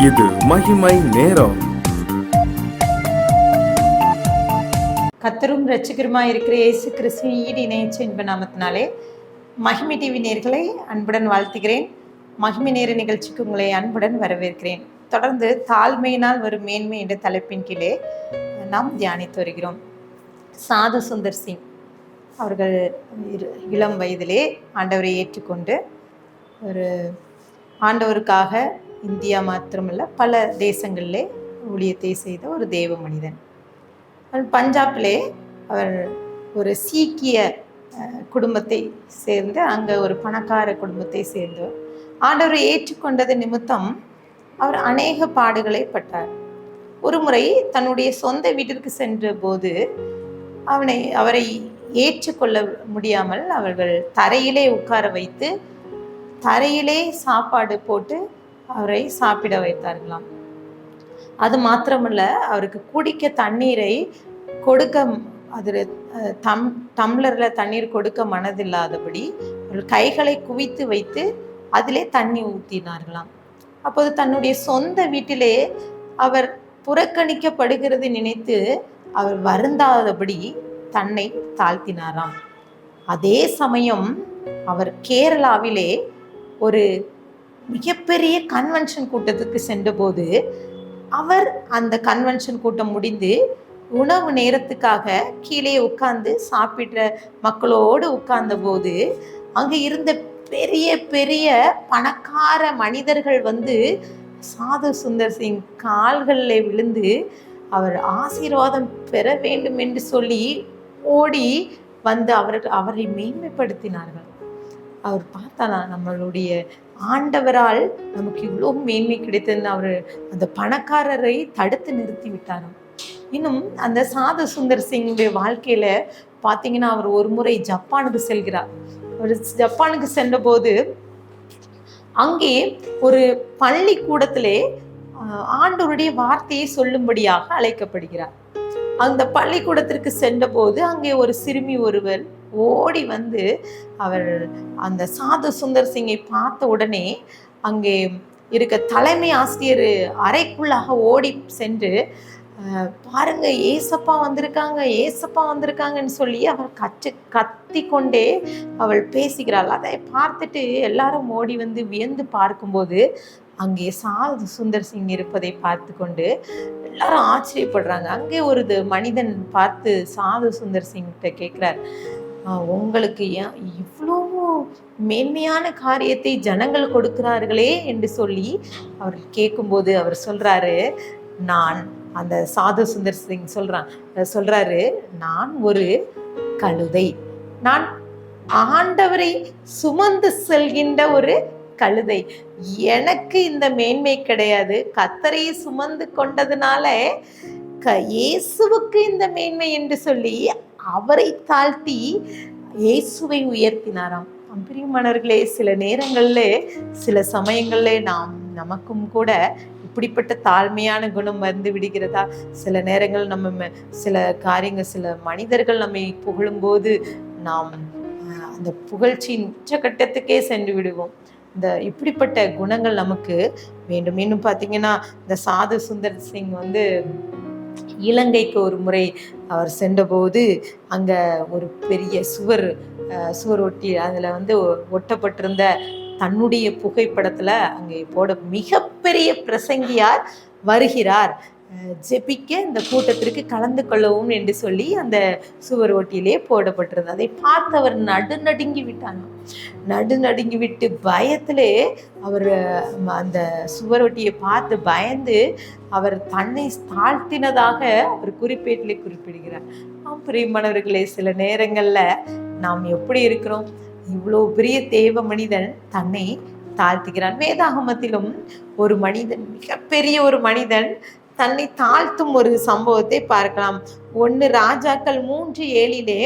இது மகிமை நேரம். கர்த்தரும் இரட்சகருமாய் இருக்கிற இயேசு கிறிஸ்துவின் ஈடு இணையற்ற இன்ப நாமத்தினாலே மகிமை டிவி நேயர்களை அன்புடன் வாழ்த்துகிறேன். மகிமை நேர நிகழ்ச்சிக்கு உங்களை அன்புடன் வரவேற்கிறேன். தொடர்ந்து தாழ்மையினால் வரும் மேன்மை என்ற தலைப்பின் கீழே நாம் தியானித்து வருகிறோம். சாது சுந்தர் சிங் அவர்கள் இளம் வயதிலே ஆண்டவரை ஏற்றுக்கொண்டு ஒரு ஆண்டவருக்காக இந்தியா மாத்திரமல்ல பல தேசங்களிலே ஊழியத்தை செய்த ஒரு தேவ மனிதன். பஞ்சாபிலே அவர் ஒரு சீக்கிய குடும்பத்தை சேர்ந்து அங்கே ஒரு பணக்கார குடும்பத்தை சேர்ந்தவர். ஆண்டவரை ஏற்றுக்கொண்டது நிமித்தம் அவர் அநேக பாடுகளை பட்டார். ஒரு முறை தன்னுடைய சொந்த வீட்டிற்கு சென்ற போது அவரை ஏற்றுக்கொள்ள முடியாமல் அவர்கள் தரையிலே உட்கார வைத்து தரையிலே சாப்பாடு போட்டு அவரை சாப்பிட வைத்தார்களாம். அது மாத்திரமல்ல, அவருக்கு குடிக்க தண்ணீரை கொடுக்க அதில் டம்ளரில் தண்ணீர் கொடுக்க மனதில்லாதபடி அவர்கள் கைகளை குவித்து வைத்து அதிலே தண்ணி ஊற்றினார்களாம். அப்போது தன்னுடைய சொந்த வீட்டிலே அவர் புறக்கணிக்கப்படுகிறது நினைத்து அவர் வருந்தாதபடி தன்னை தாழ்த்தினாராம். அதே சமயம் அவர் கேரளாவிலே ஒரு மிகப்பெரிய கன்வென்ஷன் கூட்டத்துக்கு சென்றபோது அவர் அந்த கன்வென்ஷன் கூட்டம் முடிந்து உணவு நேரத்துக்காக கீழே உட்கார்ந்து சாப்பிட்ற மக்களோடு உட்கார்ந்த போது அங்கே இருந்த பெரிய பெரிய பணக்கார மனிதர்கள் வந்து சாது சுந்தர் சிங் கால்களில் விழுந்து அவர் ஆசீர்வாதம் பெற வேண்டும் என்று சொல்லி ஓடி வந்து அவரை மேன்மைப்படுத்தினார்கள். அவர் பார்த்தானா, நம்மளுடைய ஆண்டவரால் நமக்கு இவ்வளோ மேன்மை கிடைத்ததுன்னு அவர் அந்த பணக்காரரை தடுத்து நிறுத்தி விட்டாராம். இன்னும் அந்த சாது சுந்தர் சிங்குடைய வாழ்க்கையில பார்த்தீங்கன்னா, அவர் ஒரு முறை ஜப்பானுக்கு செல்கிறார். அவர் ஜப்பானுக்கு சென்றபோது அங்கே ஒரு பள்ளிக்கூடத்திலே ஆண்டவருடைய வார்த்தையை சொல்லும்படியாக அழைக்கப்படுகிறார். அந்த பள்ளிக்கூடத்திற்கு சென்றபோது அங்கே ஒரு சிறுமி ஒருவர் ஓடி வந்து அவர் அந்த சாது சுந்தர் சிங்கை பார்த்த உடனே அங்கே இருக்க தலைமை ஆசிரியர் அறைக்குள்ளாக ஓடி சென்று பாருங்க, ஏசப்பா வந்திருக்காங்கன்னு சொல்லி அவர் கத்தி கொண்டே அவள் பேசுகிறாள். அதை பார்த்துட்டு எல்லாரும் ஓடி வந்து வியந்து பார்க்கும்போது அங்கே சாது சுந்தர் சிங் இருப்பதை பார்த்து கொண்டு எல்லாரும் ஆச்சரியப்படுறாங்க. அங்கே ஒரு மனிதன் பார்த்து சாது சுந்தர் சிங்கிட்ட கேட்குறார், உங்களுக்கு ஏன் இவ்வளோ மேன்மையான காரியத்தை ஜனங்கள் கொடுக்கிறார்களே என்று சொல்லி அவர் கேட்கும்போது அவர் சொல்றாரு, அந்த சாது சுந்தர் சிங் சொல்றாரு, நான் ஒரு கழுதை, நான் ஆண்டவரை சுமந்து செல்கின்ற ஒரு கழுதை, எனக்கு இந்த மேன்மை கிடையாது. கர்த்தரை சுமந்து கொண்டதுனால இயேசுவுக்கு இந்த மேன்மை என்று சொல்லி அவரை தாழ்த்தி இயேசுவை உயர்த்தினாராம். பிரியமானவர்களே, சில நேரங்கள்ல சில சமயங்கள்ல நமக்கும் கூட இப்படிப்பட்ட தாழ்மையான குணம் வந்து விடுகிறதா? சில நேரங்கள் நம்ம சில காரியங்கள், சில மனிதர்கள் நம்மை புகழும்போது நாம் அந்த புகழ்ச்சியின் உச்சகட்டத்துக்கே சென்று விடுவோம். இப்படிப்பட்ட குணங்கள் நமக்கு வேண்டும். இன்னும் பார்த்தீங்கன்னா, இந்த சாது சுந்தர் சிங் வந்து இலங்கைக்கு ஒரு முறை அவர் சென்றபோது அங்கே ஒரு பெரிய சுவர் ஒட்டி அதில் வந்து ஒட்டப்பட்டிருந்த தன்னுடைய புகைப்படத்தில் அங்கே மிகப்பெரிய பிரசங்கியார் வருகிறார், ஜெபிக்க இந்த கூட்டத்திற்கு கலந்து கொள்ளவும் என்று சொல்லி அந்த சுவர் ஒட்டியிலே போடப்பட்டிருந்தது. அதை பார்த்து அவர் நடுநடுங்கி விட்டு பயத்திலே அவர் அந்த சுவர் ஒட்டியை பார்த்து பயந்து அவர் தன்னை தாழ்த்தினதாக அவர் குறிப்பேட்டிலே குறிப்பிடுகிறார். பிரியமானவர்களே, சில நேரங்கள்ல நாம் எப்படி இருக்கிறோம்? இவ்வளோ பெரிய தேவ மனிதன் தன்னை தாழ்த்துகிறான். வேதாகமத்திலும் ஒரு மனிதன், மிகப்பெரிய ஒரு மனிதன் தன்னை தாழ்த்தும் ஒரு சம்பவத்தை பார்க்கலாம். 1 ராஜாக்கள் 3:7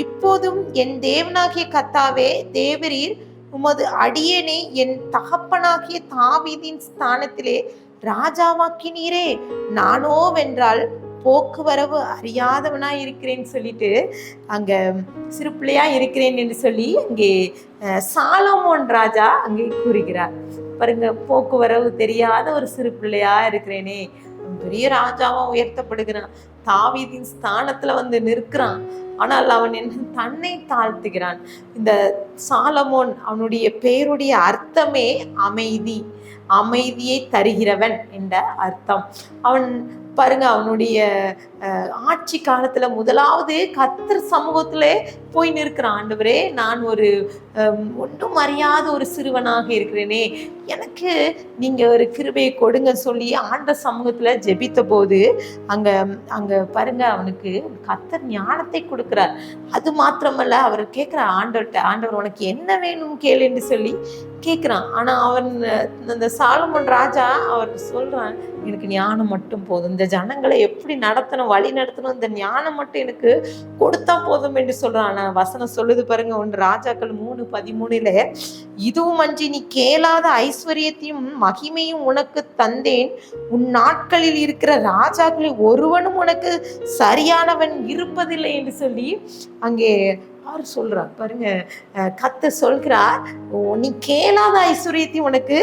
இப்போதும் என் தேவனாகிய கர்த்தாவே, தேவரீர் உமது அடியேனை என் தகப்பனாகிய தாவீதின் ஸ்தானத்திலே ராஜாவாக்கினீரே, நானோ வென்றால் போக்குவரவு அறியாதவனா இருக்கிறேன்னு சொல்லிட்டு அங்க சிறு பிள்ளையா இருக்கிறேன் என்று சொல்லி அங்கே சாலமோன் ராஜா அங்கே கூறுகிறார். பாருங்க, போக்குவரவு தெரியாத ஒரு சிறு பிள்ளையா இருக்கிறேனே, பெரிய ராஜாவா உயர்த்தப்படுகிறான், தாவீதின் ஸ்தானத்துல வந்து நிற்கிறான். ஆனால் அவன் என்ன தன்னை தாழ்த்துகிறான். இந்த சாலமோன், அவனுடைய பெயருடைய அர்த்தமே அமைதி, அமைதியை தருகிறவன் என்ற அர்த்தம். அவன் பாருங்க, அவனுடைய ஆட்சி காலத்துல முதலாவது கர்த்தர் சமூகத்துல போய் நிற்கிறான். ஆண்டவரே, நான் ஒரு ஒன்றும் அறியாத ஒரு சிறுவனாக இருக்கிறேனே, எனக்கு நீங்க ஒரு கிருபையை கொடுங்க சொல்லி ஆண்டவர் சமூகத்துல ஜெபித்த போது அங்க அங்க பாருங்க, அவனுக்கு கர்த்தர் ஞானத்தை கொடுக்கிறார். அது மாத்திரமல்ல, அவர் கேட்கிற ஆண்டவர்கிட்ட, ஆண்டவர் உனக்கு என்ன வேணும் கேளு என்று சொல்லி கேட்கிறான். ஆனா அவன், அந்த சாலமோன் ராஜா, அவர் சொல்றான், எனக்கு ஞானம் மட்டும் போதும், இந்த ஜனங்களை எப்படி நடத்தணும், வழி நடத்தணும், இந்த ஞானம் மட்டும் எனக்கு கொடுத்தா போதும் என்று சொல்றான். ஆனா வசனம் சொல்லுது பாருங்க, 1 ராஜாக்கள் 3:13, இதுவும் அன்றி நீ கேளாத ஐஸ்வர்யத்தையும் மகிமையும் உனக்கு தந்தேன், உன் நாட்களில் இருக்கிற ராஜாக்களில் ஒருவனும் உனக்கு சரியானவன் இருப்பதில்லை என்று சொல்லி அங்கே யார் சொல்றார் பாருங்க, கர்த்தர் சொல்கிறார், நீ கேளாத ஐஸ்வர்யத்தையும் உனக்கு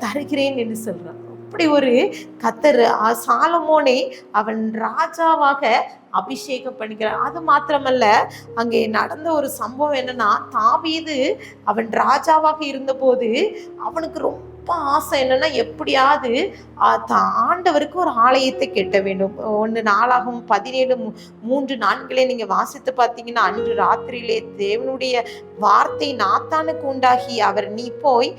தருகிறேன் என்று சொல்றார். அப்படி ஒரு கர்த்தர் சாலமோனை அவன் ராஜாவாக அபிஷேகம் பண்ணிக்கிறார். அது மாத்திரமல்ல, அங்கே நடந்த ஒரு சம்பவம் என்னன்னா, தாவீது அவன் ராஜாவாக இருந்தபோது அவனுக்கு ரொம்ப ஆசை என்னன்னா, எப்படியாவது ஆண்டவருக்கு ஒரு ஆலயத்தை கட்ட வேண்டும். 1 நாளாகவும் 17:3-4 நீங்க வாசித்து பார்த்தீங்கன்னா, அன்று ராத்திரியிலே தேவனுடைய வார்த்தை நாத்தானுக்கு உண்டாகி, அவர் நீ போய்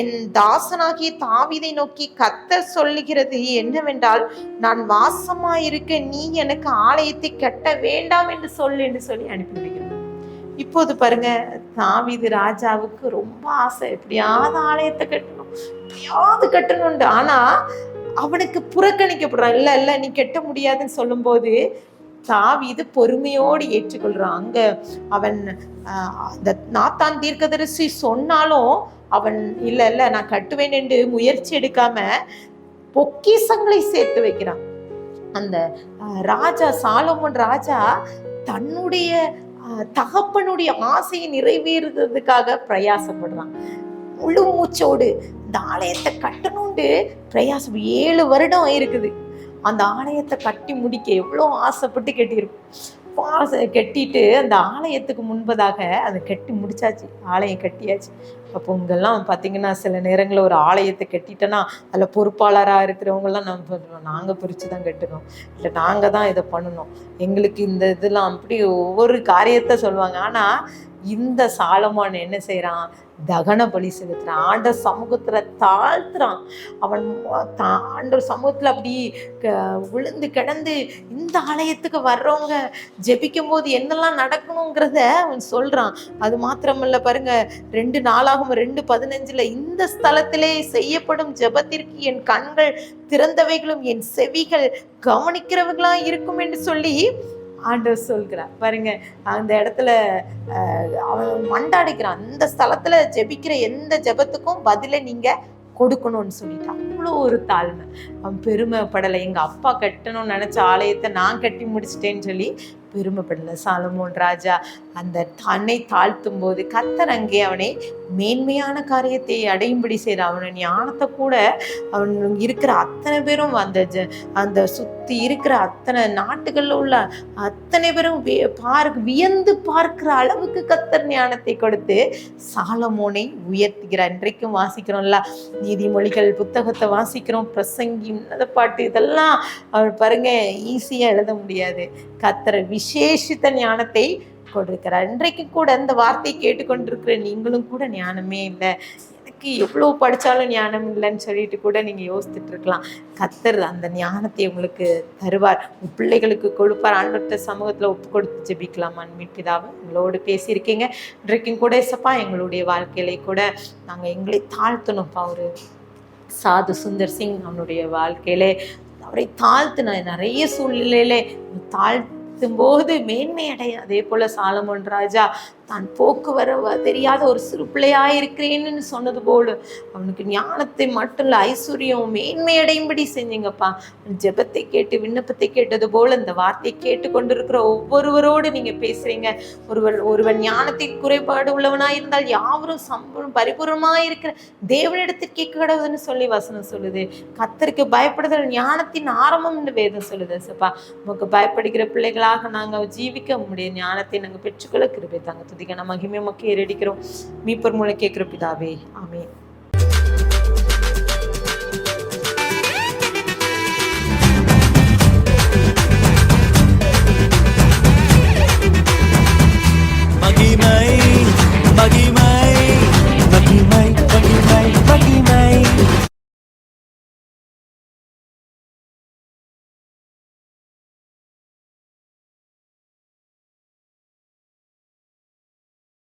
என் தாசனாகிய தாவீதை நோக்கி கர்த்தர் சொல்லுகிறது என்னவென்றால், நான் வாசமாயிருக்க நீ எனக்கு ஆலயத்தை கட்ட வேண்டாம் என்று சொல்லி அனுப்பிவிடுகிறார். இப்போது பாருங்க, தாவீது ராஜாவுக்கு ரொம்ப ஆசை, எப்படியாவது ஆலயத்தை கட்டணும், எப்படியாவது கட்டணும்ண்டு. ஆனா அவனுக்கு புறக்கணிக்கப்படுறான். இல்ல நீ கட்ட முடியாதுன்னு சொல்லும் போது தாவீது பொறுமையோடு ஏற்றுக்கொள்றான். அங்க அவன் அந்த நாத்தான் தீர்க்கதரிசி சொன்னாலும் அவன் இல்ல நான் கட்டுவேன் என்று முயற்சி எடுக்காம பொக்கிஷங்களை சேர்த்து வைக்கிறான். அந்த ராஜா சாலமோன் ராஜா தன்னுடைய தகப்பனுடைய ஆசையை நிறைவேறுறதுக்காக பிரயாசப்படுறான். முழு மூச்சோடு இந்த ஆலயத்தை கட்டணும்னு பிரயாசம் 7 வருடம் இருக்குது. அந்த ஆலயத்தை கட்டி முடிக்க எவ்வளோ ஆசைப்பட்டு கட்டியிருக்கும். கட்டிட்டு அந்த ஆலயத்துக்கு முன்பதாக அதை கட்டி முடிச்சாச்சு, ஆலயம் கட்டியாச்சு. அப்போ இங்கெல்லாம் பார்த்தீங்கன்னா, சில நேரங்களில் ஒரு ஆலயத்தை கட்டிட்டோன்னா அதில் பொறுப்பாளராக இருக்கிறவங்கெல்லாம் நாங்கள் பிரித்து தான் கட்டணும், இல்லை நாங்கள் தான் இதை பண்ணணும், எங்களுக்கு இந்த இதெல்லாம் அப்படி ஒவ்வொரு காரியத்தை சொல்லுவாங்க. ஆனால் இந்த சாலமோன் என்ன செய்கிறான், தகன பலி செலுத்துறான், ஆண்டவர் சமூகத்துல தாழ்த்துறான். அவன் ஆண்டவர் சமூகத்துல அப்படி விழுந்து கிடந்து இந்த ஆலயத்துக்கு வர்றவங்க ஜெபிக்கும் போது என்னெல்லாம் நடக்கணுங்கிறத அவன் சொல்றான். அது மாத்திரமல்ல பாருங்க, 2 நாளாகும் 2:15 இந்த ஸ்தலத்திலே செய்யப்படும் ஜெபத்திற்கு என் கண்கள் திறந்தவைகளும் என் செவிகள் கவனிக்கிறவர்களா இருக்கும் என்று சொல்லி ஆண்டவர் சொல்கிறார். பாருங்க, அந்த இடத்துல அவன் மண்டாடிக்கிறான், இந்த ஸ்தலத்துல ஜெபிக்கிற எந்த ஜெபத்துக்கும் பதிலை நீங்க கொடுக்கணும்னு சொல்லிட்டு. அவ்வளோ ஒரு தாழ்மை. அவன் பெருமைப்படலை, எங்க அப்பா கட்டணும்னு நினைச்ச ஆலயத்தை நான் கட்டி முடிச்சிட்டேன்னு சொல்லி பெருமைப்படலை. சாலமோன் ராஜா அந்த தன்னை தாழ்த்தும் போது கர்த்தர் அங்கே அவனை மேன்மையான காரியத்தை அடையும்படி செய்கிறார். அவனை ஞானத்தை கூட அவன் இருக்கிற அத்தனை பேரும் அந்த சுற்றி இருக்கிற அத்தனை நாட்டுகளில் உள்ள அத்தனை பேரும் வியந்து பார்க்கிற அளவுக்கு கர்த்தர் ஞானத்தை கொடுத்து சாலமோனை உயர்த்துகிறார். இன்றைக்கும் வாசிக்கிறோம்ல, நீதிமொழிகள் புத்தகத்தை வாசிக்கிறோம், பிரசங்கி பாட்டு இதெல்லாம் அவர் பாருங்க ஈஸியாக எழுத முடியாது. கர்த்தர் விசேஷித்த ஞானத்தை கொடுக்கிறார். இன்றைக்கு கூட இந்த வார்த்தையை கேட்டுக்கொண்டிருக்கிற நீங்களும் கூட ஞானமே இல்லை, எனக்கு எவ்வளோ படித்தாலும் ஞானம் இல்லைன்னு சொல்லிட்டு கூட நீங்கள் யோசித்துட்டு இருக்கலாம். கர்த்தர் அந்த ஞானத்தை உங்களுக்கு தருவார், பிள்ளைகளுக்கு கொடுப்பார். ஆண்டவர்கிட்ட சமூகத்தில் ஒப்பு கொடுத்து ஜெபிக்கலாமா? மீட்பிதாவை உங்களோடு பேசியிருக்கீங்க. இன்றைக்கும் கூட இசப்பா எங்களுடைய வாழ்க்கையில கூட நாங்கள் எங்களை தாழ்த்தணும்ப்பா. ஒரு சாது சுந்தர் சிங் அவனுடைய வாழ்க்கையிலே அவரை தாழ்த்தின நிறைய சூழ்நிலையிலே போது மேன்மை அடைய, அதே போல சாலமோன் ராஜா நான் போக்குவர தெரியாத ஒரு சிறு பிள்ளையாக இருக்கிறேன்னு சொன்னது போல அவனுக்கு ஞானத்தை மட்டும் இல்லை ஐஸ்வர்யம் மேன்மையடையும்படி செஞ்சீங்கப்பா. ஜெபத்தை கேட்டு விண்ணப்பத்தை கேட்டது போல இந்த வார்த்தையை கேட்டு கொண்டிருக்கிற ஒவ்வொருவரோடு நீங்க பேசுறீங்க. ஒருவன் ஞானத்தின் குறைபாடு உள்ளவனாய் இருந்தால் யாவரும் சம்பூர்ண பரிபூர்ணமாய் இருக்கிற தேவனிடத்தில் கேட்க கடவுதுன்னு சொல்லி வசனம் சொல்லுது. கர்த்தருக்கு பயப்படுதல் ஞானத்தின் ஆரம்பம் என்று வேதம் சொல்லுது. சப்பா உமக்கு பயப்படுகிற பிள்ளைகளாக நாங்கள் ஜீவிக்க முடிய ஞானத்தை நாங்கள் பெற்றுக்கொள்ள கிருபை தாங்க. துதிக்க நம்ம மகிமை மக்கள் ஏறடிக்கிறோம். மீட்பர் மூலம் கேட்கிற பிதாவே, ஆமென்.